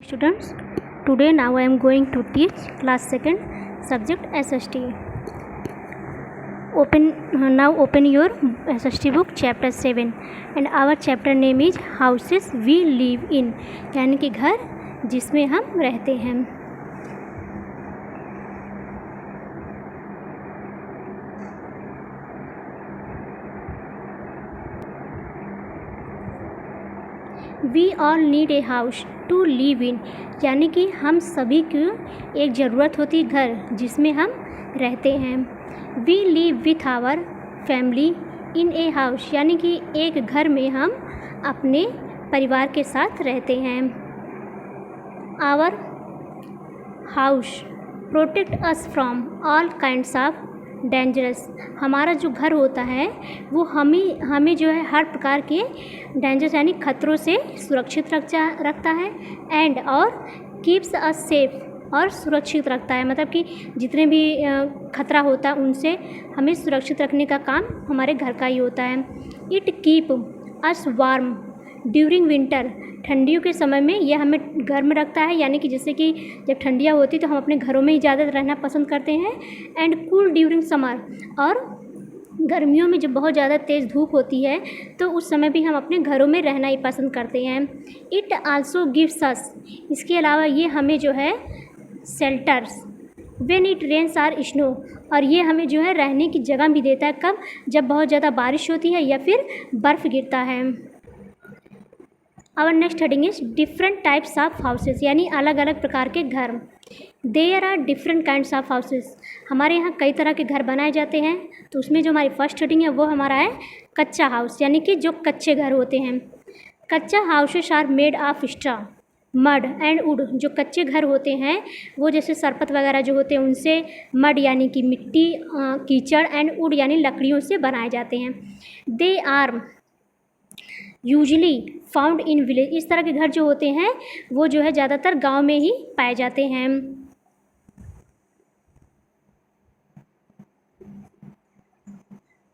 Students, today now I am going to teach class 2nd subject SST. Open your SST book chapter 7 and our chapter name is houses we live in, यानी कि घर जिसमें हम रहते हैं. We all need a house to live in, यानी कि हम सभी को एक ज़रूरत होती है घर जिसमें हम रहते हैं. We live with our family in a house, यानी कि एक घर में हम अपने परिवार के साथ रहते हैं. Our house protect us from all kinds of dangerous, हमारा जो घर होता है वो हमें जो है हर प्रकार के डेंजरस यानी खतरों से सुरक्षित रखता है. एंड और कीप्स अस सेफ, और सुरक्षित रखता है, मतलब कि जितने भी खतरा होता है उनसे हमें सुरक्षित रखने का काम हमारे घर का ही होता है. It keep us warm during winter, ठंडियों के समय में यह हमें घर में रखता है, यानी कि जैसे कि जब ठंडियाँ होती तो हम अपने घरों में ही ज़्यादा रहना पसंद करते हैं. एंड कूल ड्यूरिंग समर, और गर्मियों में जब बहुत ज़्यादा तेज़ धूप होती है तो उस समय भी हम अपने घरों में रहना ही पसंद करते हैं. इट आल्सो गिव्स अस, इसके अलावा ये हमें जो है shelters when it rains or snow, और ये हमें जो है रहने की जगह भी देता है. कब? जब बहुत ज़्यादा बारिश होती है या फिर बर्फ़ गिरता है. Our next heading is different types of houses, यानी अलग अलग प्रकार के घर. There are different kinds of houses, हमारे यहाँ कई तरह के घर बनाए जाते हैं. तो उसमें जो हमारी फर्स्ट हेडिंग है वो हमारा है कच्चा हाउस, यानी कि जो कच्चे घर होते हैं. Kachcha houses are made of straw mud and wood, जो कच्चे घर होते हैं वो जैसे सरपत वगैरह जो होते हैं उनसे, मड यानी कि मिट्टी, कीचड़, एंड वुड यानी लकड़ियों से बनाए जाते हैं. They are usually found in village, इस तरह के घर जो होते हैं वो जो है ज़्यादातर गांव में ही पाए जाते हैं.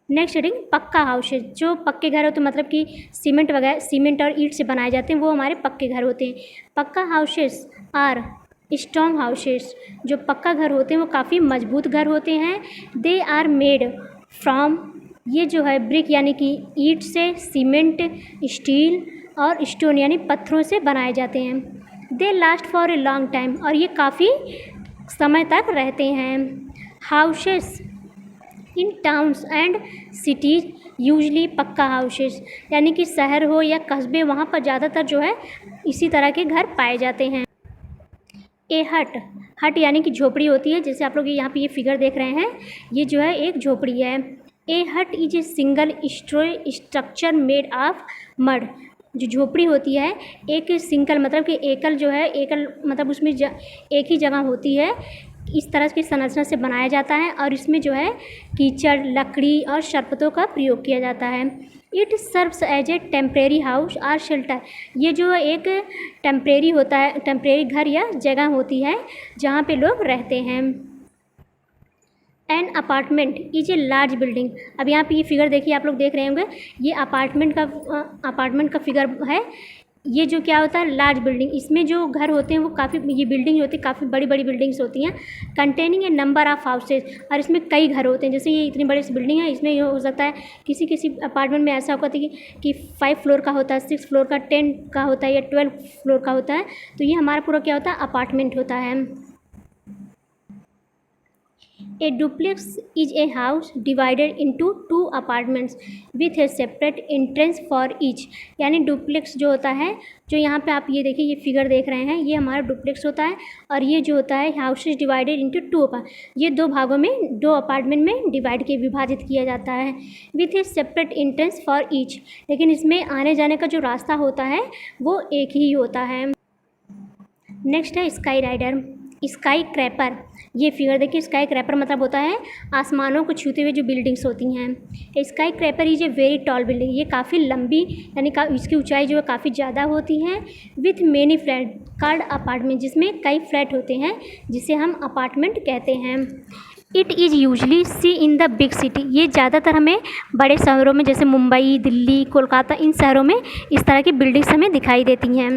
नेक्स्ट हेडिंग पक्का हाउसेज, जो पक्के घर होते हैं मतलब कि सीमेंट और ईंट से बनाए जाते हैं वो हमारे पक्के घर होते हैं. पक्का हाउसेज आर स्ट्रॉन्ग हाउसेज, जो पक्का घर होते हैं वो काफ़ी मजबूत घर होते हैं. दे आर मेड फ्रॉम, ये जो है ब्रिक यानी कि ईंट से, सीमेंट, स्टील और स्टोन यानी पत्थरों से बनाए जाते हैं. They last for a long time, और ये काफ़ी समय तक रहते हैं. Houses in towns and cities usually pucca houses, यानी कि शहर हो या कस्बे वहाँ पर ज़्यादातर जो है इसी तरह के घर पाए जाते हैं. ए हट यानी कि झोपड़ी होती है, जैसे आप लोग यहाँ पे ये फिगर देख रहे हैं, ये जो है एक झोपड़ी है. ए हट is a single structure made of mud, जो झोपड़ी होती है एक सिंगल मतलब कि एकल जो है, एकल मतलब उसमें एक ही जगह होती है, इस तरह की संरचना से बनाया जाता है. और इसमें जो है कीचड़, लकड़ी और सरपतों का प्रयोग किया जाता है. It serves as a temporary house और शेल्टर, ये जो एक टेम्परेरी होता है, टेम्परेरी घर या जगह होती है जहाँ पे लोग रहते हैं. An apartment is a large building, अब यहाँ पे ये फिगर देखिए, आप लोग देख रहे होंगे, ये अपार्टमेंट का फिगर है. ये जो क्या होता है लार्ज बिल्डिंग, इसमें जो घर होते हैं वो काफ़ी, ये बिल्डिंग होती है काफ़ी बड़ी बड़ी बिल्डिंग्स होती हैं. Containing A number of houses, और इसमें कई घर होते हैं. जैसे ये इतनी बड़ी सी बिल्डिंग है, इसमें ये हो सकता है किसी अपार्टमेंट में ऐसा होता है कि 5 फ्लोर का होता है, 6 फ्लोर का, 10 का होता है या 12 फ्लोर का होता है. तो ये हमारा पूरा क्या होता है अपार्टमेंट होता है. A duplex is a house divided into 2 apartments with a separate entrance for each, यानी डुप्लेक्स जो होता है, जो यहाँ पे आप ये देखिए ये फिगर देख रहे हैं, ये हमारा डुप्लेक्स होता है. और ये जो होता है हाउसेज डिवाइडेड इंटू 2, ये 2 भागों में, 2 अपार्टमेंट में विभाजित किया जाता है. With a separate entrance for each, लेकिन इसमें आने जाने का जो रास्ता होता है वो एक ही होता है. नेक्स्ट है स्काई राइडर, स्काई क्रैपर, ये फिगर देखिए, स्काई क्रैपर मतलब होता है आसमानों को छूते हुए जो बिल्डिंग्स होती हैं. Skyscraper is a very tall building, ये काफ़ी लंबी यानी इसकी ऊंचाई जो है काफ़ी ज़्यादा होती है. With many flat called apartment, जिसमें कई फ्लैट होते हैं जिसे हम अपार्टमेंट कहते हैं. It is usually see in the big city, ये ज़्यादातर हमें बड़े शहरों में जैसे मुंबई, दिल्ली, कोलकाता, इन शहरों में इस तरह की बिल्डिंग्स हमें दिखाई देती हैं.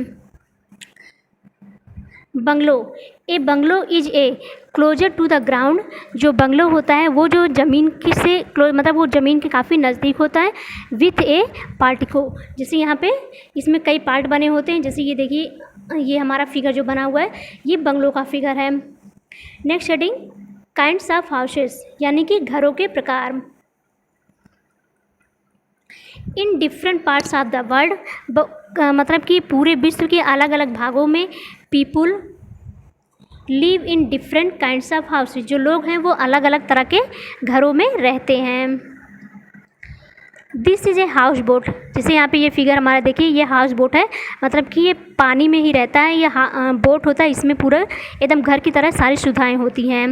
Bungalow, a bungalow is a closer to the ground. जो बंगलो होता है वो जो ज़मीन की से मतलब वो ज़मीन के काफ़ी नज़दीक होता है। विथ ए पार्टिको, जैसे यहाँ पे इसमें कई पार्ट बने होते हैं, जैसे ये देखिए ये हमारा फिगर जो बना हुआ है ये बंगलो का फिगर है। Next heading kinds of houses, यानी कि घरों के प्रकार। In different parts of the world, मतलब कि पूरे विश्व के अलग अलग भागों में people live in different kinds of houses, जो लोग हैं वो अलग अलग तरह के घरों में रहते हैं। This is a house boat, जैसे यहाँ पे ये फिगर हमारा देखिए ये हाउस बोट है, मतलब कि ये पानी में ही रहता है, ये बोट होता है, इसमें पूरा एकदम घर की तरह सारी सुविधाएँ होती हैं।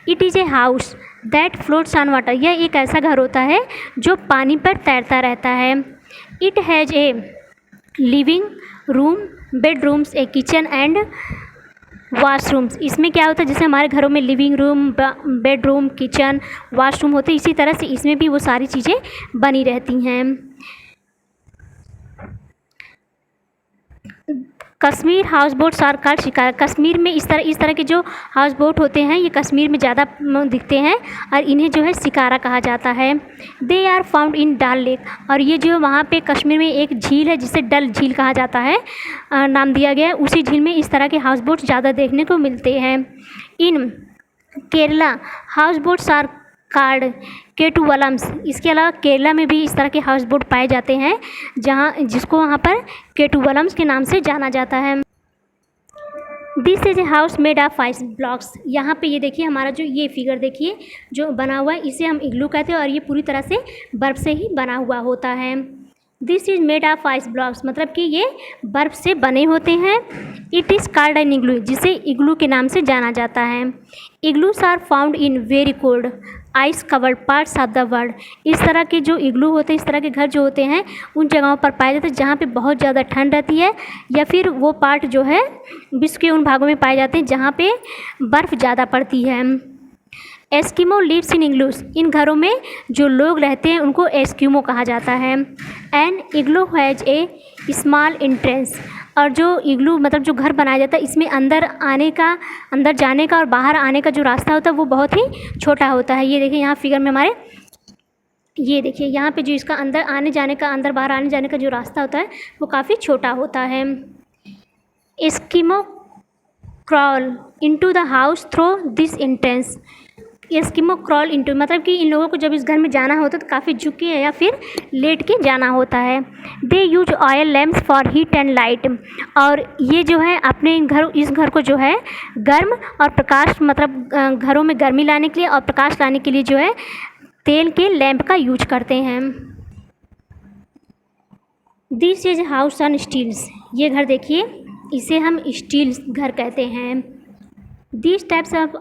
It is a house that floats on water, यह एक ऐसा घर होता है जो पानी पर तैरता रहता है। It has a living room, bedrooms, A kitchen and washrooms. इसमें क्या होता है, जैसे हमारे घरों में living room, bedroom, kitchen, washroom होते हैं, इसी तरह से इसमें भी वो सारी चीज़ें बनी रहती हैं। Kashmir house boats are called shikara, Kashmir में इस तरह के जो हाउस बोट होते हैं ये कश्मीर में ज़्यादा दिखते हैं और इन्हें जो है शिकारा कहा जाता है। They are found in Dal lake, और ये जो वहाँ पे कश्मीर में एक झील है जिसे डल झील कहा जाता है, नाम दिया गया है, उसी झील में इस तरह के हाउस बोट ज़्यादा देखने को मिलते हैं। In Kerala house boats are called kettuvallams, इसके अलावा केरला में भी इस तरह के हाउस बोट पाए जाते हैं जिसको वहाँ पर केटुवलम्स के नाम से जाना जाता है। This is a house made of ice blocks, यहाँ पे ये देखिए हमारा जो ये फिगर देखिए जो बना हुआ है इसे हम इग्लू कहते हैं और ये पूरी तरह से बर्फ़ से ही बना हुआ होता है। This is made of ice blocks, मतलब कि ये बर्फ़ से बने होते हैं। It is called an igloo, जिसे इग्लू के नाम से जाना जाता है। Igloos are found in very cold ice covered parts of the world, इस तरह के जो इग्लू होते हैं, इस तरह के घर जो होते हैं उन जगहों पर पाए जाते हैं जहाँ पे बहुत ज़्यादा ठंड रहती है, या फिर वो पार्ट जो है विश्व के उन भागों में पाए जाते हैं जहाँ पे बर्फ़ ज़्यादा पड़ती है। एस्किमो लिव्स इन इग्लूस, इन घरों में जो लोग रहते हैं उनको एस्किमो कहा जाता है। An igloo has a small entrance, और जो इग्लू मतलब जो घर बनाया जाता है इसमें अंदर जाने का और बाहर आने का जो रास्ता होता है वो बहुत ही छोटा होता है। ये देखिए यहाँ फिगर में हमारे ये देखिए यहाँ पे जो इसका अंदर बाहर आने जाने का जो रास्ता होता है वो काफ़ी छोटा होता है। Eskimo crawl into the house through this entrance, Eskimo crawl into मतलब कि इन लोगों को जब इस घर में जाना होता है तो काफ़ी झुक के या फिर लेट के जाना होता है। They use oil lamps for heat and light, और ये जो है अपने इस घर को जो है गर्म और प्रकाश मतलब घरों में गर्मी लाने के लिए और प्रकाश लाने के लिए जो है तेल के लैंप का यूज करते हैं। This is house on stilts, ये घर देखिए इसे हम स्टील घर कहते हैं। These types of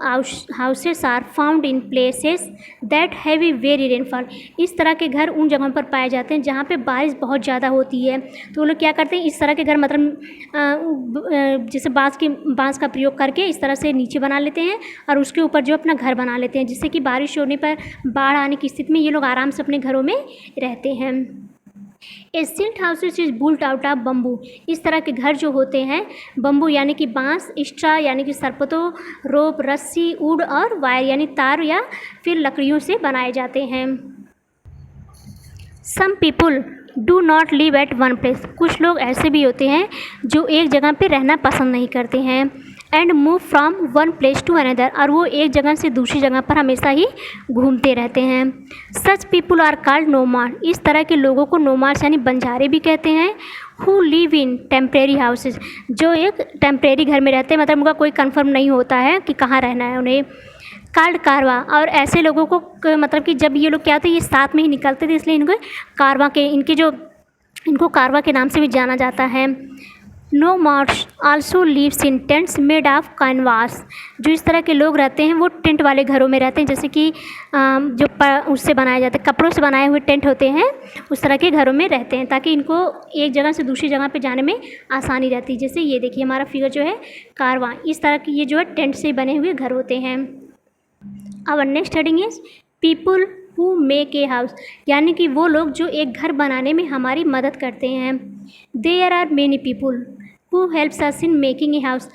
houses are found in places that have a very rainfall, इस तरह के घर उन जगहों पर पाए जाते हैं जहाँ पे बारिश बहुत ज़्यादा होती है, तो वो लोग क्या करते हैं इस तरह के घर मतलब जैसे बांस का प्रयोग करके इस तरह से नीचे बना लेते हैं और उसके ऊपर जो अपना घर बना लेते हैं, जिससे कि बारिश होने पर बाढ़ आने की स्थिति में ये लोग आराम से अपने घरों में रहते हैं। A stilt houses is built out of bamboo, इस तरह के घर जो होते हैं बम्बू यानी कि बांस, स्ट्रा यानी कि सरपतों, रोप, रस्सी, वुड और वायर यानी तार या फिर लकड़ियों से बनाए जाते हैं। Some people do not live at one place, कुछ लोग ऐसे भी होते हैं जो एक जगह पे रहना पसंद नहीं करते हैं। And move from one place to another, और वो एक जगह से दूसरी जगह पर हमेशा ही घूमते रहते हैं। सच पीपुल आर कॉल्ड नोमाड, इस तरह के लोगों को नोमाड्स यानी बंजारे भी कहते हैं। Who live in temporary houses, जो एक टेम्परेरी घर में रहते हैं, मतलब उनका कोई कंफर्म नहीं होता है कि कहाँ रहना है उन्हें। कॉल्ड कारवा, और ऐसे लोगों को मतलब कि जब ये लोग क्या होते हैं ये साथ में ही निकलते थे इसलिए इनको कारवा के नाम से भी जाना जाता है। Nomads also lives in tents made of canvas, जो इस तरह के लोग रहते हैं वो टेंट वाले घरों में रहते हैं, जैसे कि उससे बनाए जाते हैं कपड़ों से बनाए हुए टेंट होते हैं, उस तरह के घरों में रहते हैं ताकि इनको एक जगह से दूसरी जगह पे जाने में आसानी रहती है। जैसे ये देखिए हमारा फिगर जो है कारवां, इस तरह की ये जो है टेंट से बने हुए घर होते हैं। Our next heading is people who make a house, यानी कि वो लोग जो एक घर बनाने में हमारी मदद करते हैं। There are many people who helps us in making a house,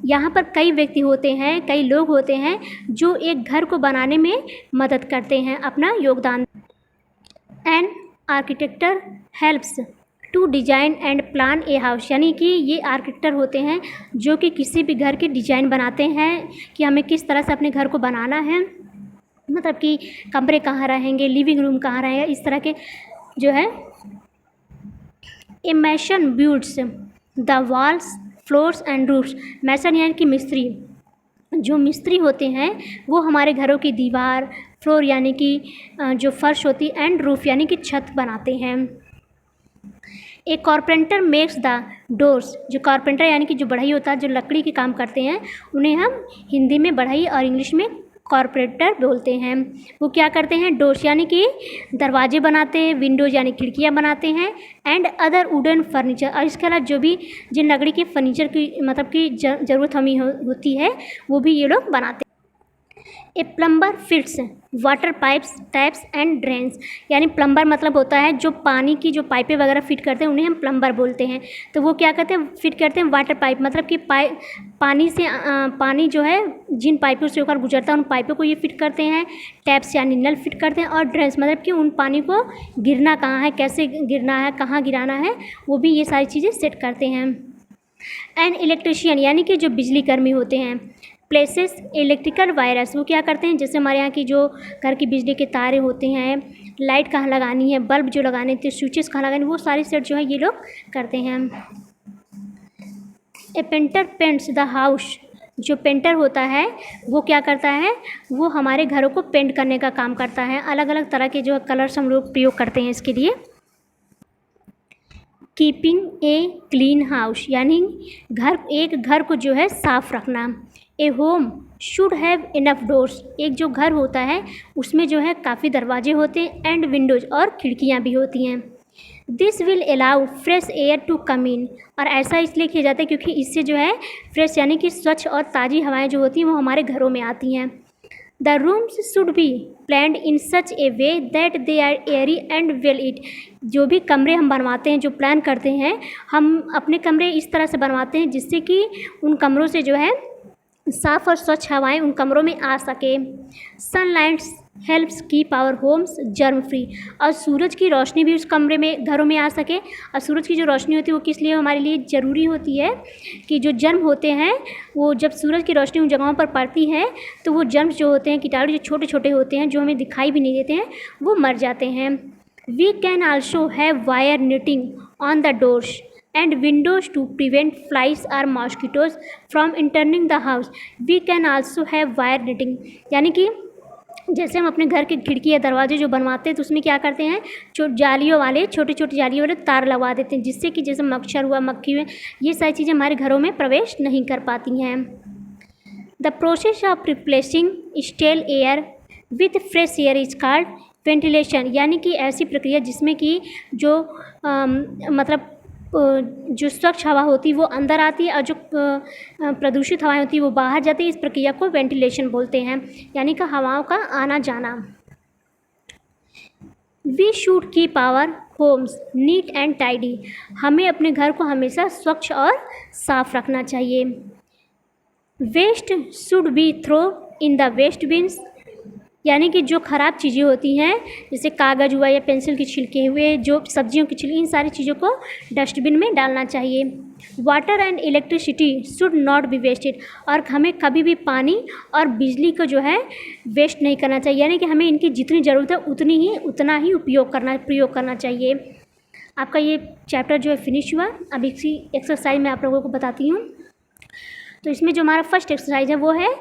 यहाँ पर कई व्यक्ति होते हैं, कई लोग होते हैं जो एक घर को बनाने में मदद करते हैं, अपना योगदान। An architect helps to design and plan a house, यानी कि ये आर्किटेक्टर होते हैं जो कि किसी भी घर की डिजाइन बनाते हैं कि हमें किस तरह से अपने घर को बनाना है, मतलब कि कमरे कहाँ रहेंगे, लिविंग रूम कहाँ रहेगा, इस तरह के जो है। A mason builds the walls floors and roofs, mason यानी कि मिस्त्री, जो मिस्त्री होते हैं वो हमारे घरों की दीवार, फ्लोर यानी कि जो फर्श होती है, एंड रूफ यानी कि छत बनाते हैं। ए कारपेंटर मेक्स द डोर्स, जो कारपेंटर यानी कि जो बढ़ई होता है, जो लकड़ी के काम करते हैं, उन्हें हम हिंदी में बढ़ई और इंग्लिश में कारपेंटर बोलते हैं। वो क्या करते हैं, डोर्स यानी कि दरवाजे बनाते हैं, विंडोज यानी खिड़कियाँ बनाते हैं, एंड अदर वुडन फर्नीचर, और इसके अलावा जो भी जिन लकड़ी के फर्नीचर की मतलब कि ज़रूरत हमें होती है वो भी ये लोग बनाते हैं। A plumber fits water pipes taps and drains, यानी प्लम्बर मतलब होता है जो पानी की जो पाइपें वगैरह फिट करते हैं उन्हें हम प्लम्बर बोलते हैं। तो वो क्या करते हैं, फिट करते हैं वाटर पाइप, मतलब कि पानी से पानी जो है जिन पाइपों से होकर गुजरता है उन पाइपों को ये फिट करते हैं। टैप्स यानी नल फिट करते हैं, और ड्रेन्स मतलब कि उन पानी को गिरना कहाँ है, कैसे गिरना है, कहाँ गिराना है, वो भी ये सारी चीज़ें सेट करते हैं। एंड इलेक्ट्रिशियन यानी कि जो बिजली कर्मी होते हैं। प्लेसेस इलेक्ट्रिकल वायरस, वो क्या करते हैं, जैसे हमारे यहाँ की जो घर की बिजली के तारे होते हैं, लाइट कहाँ लगानी है, बल्ब जो लगाने थे, स्विचेस कहाँ लगाने, वो सारी सेट जो है ये लोग करते हैं। ए पेंटर पेंट्स द हाउस, जो पेंटर होता है वो क्या करता है, वो हमारे घरों को पेंट करने का काम करता है। अलग अलग तरह के जो कलर्स हम लोग प्रयोग करते हैं इसके लिए। कीपिंग ए क्लीन हाउस, यानी एक घर को जो है साफ़ रखना। A home should have enough doors, एक जो घर होता है उसमें जो है काफ़ी दरवाजे होते हैं, एंड विंडोज और खिड़कियाँ भी होती हैं। This will allow fresh air to come in, और ऐसा इसलिए किया जाता है क्योंकि इससे जो है फ्रेश यानी कि स्वच्छ और ताज़ी हवाएं जो होती हैं वो हमारे घरों में आती हैं। The rooms should be planned in such a way that they are airy and well lit, जो भी कमरे हम बनवाते हैं, जो प्लान करते हैं, हम अपने कमरे इस तरह से बनवाते हैं जिससे कि उन कमरों से जो है साफ़ और स्वच्छ हवाएं उन कमरों में आ सके। Sunlight helps keep our homes germ free, और सूरज की रोशनी भी उस कमरे में घरों में आ सके। और सूरज की जो रोशनी होती है वो किस लिए हमारे लिए ज़रूरी होती है कि जो जर्म होते हैं वो जब सूरज की रोशनी उन जगहों पर पड़ती है तो वो जर्म्स जो होते हैं, कीटाणु जो छोटे छोटे होते हैं जो हमें दिखाई भी नहीं देते हैं, वो मर जाते हैं। We can also have wire netting on the doors and windows to prevent flies or mosquitoes from entering the house. We can also have wire netting, यानी कि जैसे हम अपने घर के खिड़की या दरवाजे जो बनवाते हैं तो उसमें क्या करते हैं, जालियों वाले छोटे छोटे जालियों वाले तार लगवा देते हैं जिससे कि जैसे मच्छर हुआ, मक्खी हुए, ये सारी चीज़ें हमारे घरों में प्रवेश नहीं कर पाती हैं। The process of replacing stale air with fresh air is called ventilation, यानी कि ऐसी प्रक्रिया जिसमें कि जो मतलब जो स्वच्छ हवा होती है वो अंदर आती है और जो प्रदूषित हवाएं होती है वो बाहर जाती है। इस प्रक्रिया को वेंटिलेशन बोलते हैं, यानी कि हवाओं का आना जाना। We should keep our homes neat and tidy, हमें अपने घर को हमेशा स्वच्छ और साफ रखना चाहिए। Waste should be throw in the waste bins, यानी कि जो ख़राब चीज़ें होती हैं जैसे कागज़ हुआ या पेंसिल के छिलके हुए, जो सब्जियों की छिलके, इन सारी चीज़ों को डस्टबिन में डालना चाहिए। Water and electricity should not be wasted, और हमें कभी भी पानी और बिजली को जो है वेस्ट नहीं करना चाहिए, यानी कि हमें इनकी जितनी ज़रूरत है उतना ही प्रयोग करना चाहिए। आपका ये चैप्टर जो है फिनिश हुआ। अब इसी एक्सरसाइज में आप लोगों को बताती हूँ। तो इसमें जो हमारा फर्स्ट एक्सरसाइज है वो है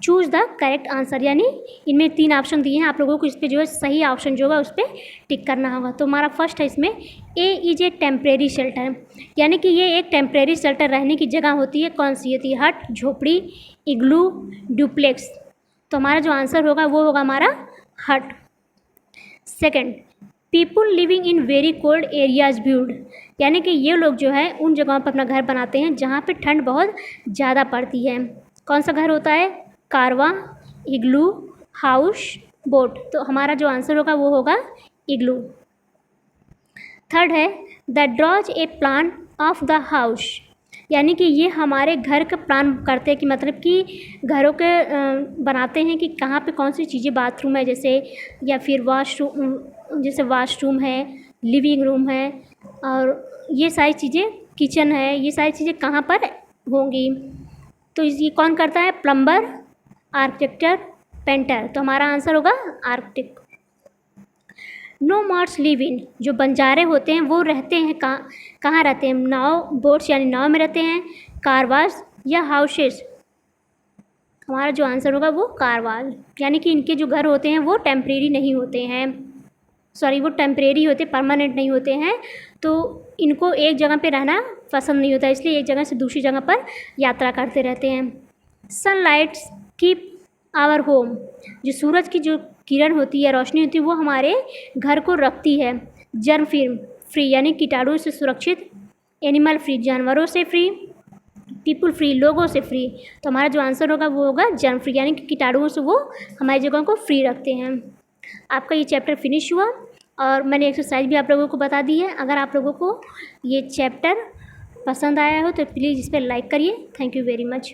चूज़ द करेक्ट आंसर, यानी इनमें 3 ऑप्शन दिए हैं, आप लोगों को इस पर जो है सही ऑप्शन जो होगा उस पर टिक करना होगा। तो हमारा फर्स्ट है इसमें ए इज ए टेम्परेरी शेल्टर, यानी कि ये एक टेम्परेरी शेल्टर रहने की जगह होती है। कौन सी होती है? हट, झोपड़ी, इग्लू, डुप्लेक्स। तो हमारा जो आंसर होगा वो होगा हमारा हट। Second, people living in very cold areas build, यानी कि ये लोग जो है उन जगहों पर अपना घर बनाते हैं जहाँ पे ठंड बहुत ज़्यादा पड़ती है। कौन सा घर होता है? कारवा, इग्लू, हाउस, बोट। तो हमारा जो आंसर होगा वो होगा इग्लू। थर्ड है the draws a plan of the house, यानी कि ये हमारे घर का प्लान करते हैं कि मतलब कि घरों के बनाते हैं कि कहाँ पे कौन सी चीज़ें बाथरूम है जैसे, या फिर जैसे वाशरूम है, लिविंग रूम है, और ये सारी चीज़ें, किचन है, ये सारी चीज़ें कहाँ पर होंगी। तो ये कौन करता है? Plumber, architect, painter. तो हमारा आंसर होगा architect. Nomads live in, जो बंजारे होते हैं वो रहते हैं कहाँ रहते हैं? नाव, बोट्स यानी नाव में रहते हैं, कारवास या हाउसेस। हमारा जो आंसर होगा वो कारवाल, यानी कि इनके जो घर होते हैं वो टेम्परेरी नहीं होते हैं, सॉरी वो टेम्परेरी होते, परमानेंट नहीं होते हैं। तो इनको एक जगह पे रहना पसंद नहीं होता, इसलिए एक जगह से दूसरी जगह पर यात्रा करते रहते हैं। सनलाइट्स कीप आवर होम, जो सूरज की जो किरण होती है, रोशनी होती है, वो हमारे घर को रखती है। जर्म फ्री यानी कीटाणु से सुरक्षित, एनिमल फ्री जानवरों से फ्री, पीपल फ्री लोगों से फ्री। तो हमारा जो आंसर होगा वो होगा जर्म फ्री, यानी कि कीटाणुओं से वो हमारी जगह को फ्री रखते हैं। आपका ये चैप्टर फिनिश हुआ और मैंने एक्सरसाइज भी आप लोगों को बता दी है। अगर आप लोगों को ये चैप्टर पसंद आया हो तो प्लीज़ इस पर लाइक करिए। Thank you very much.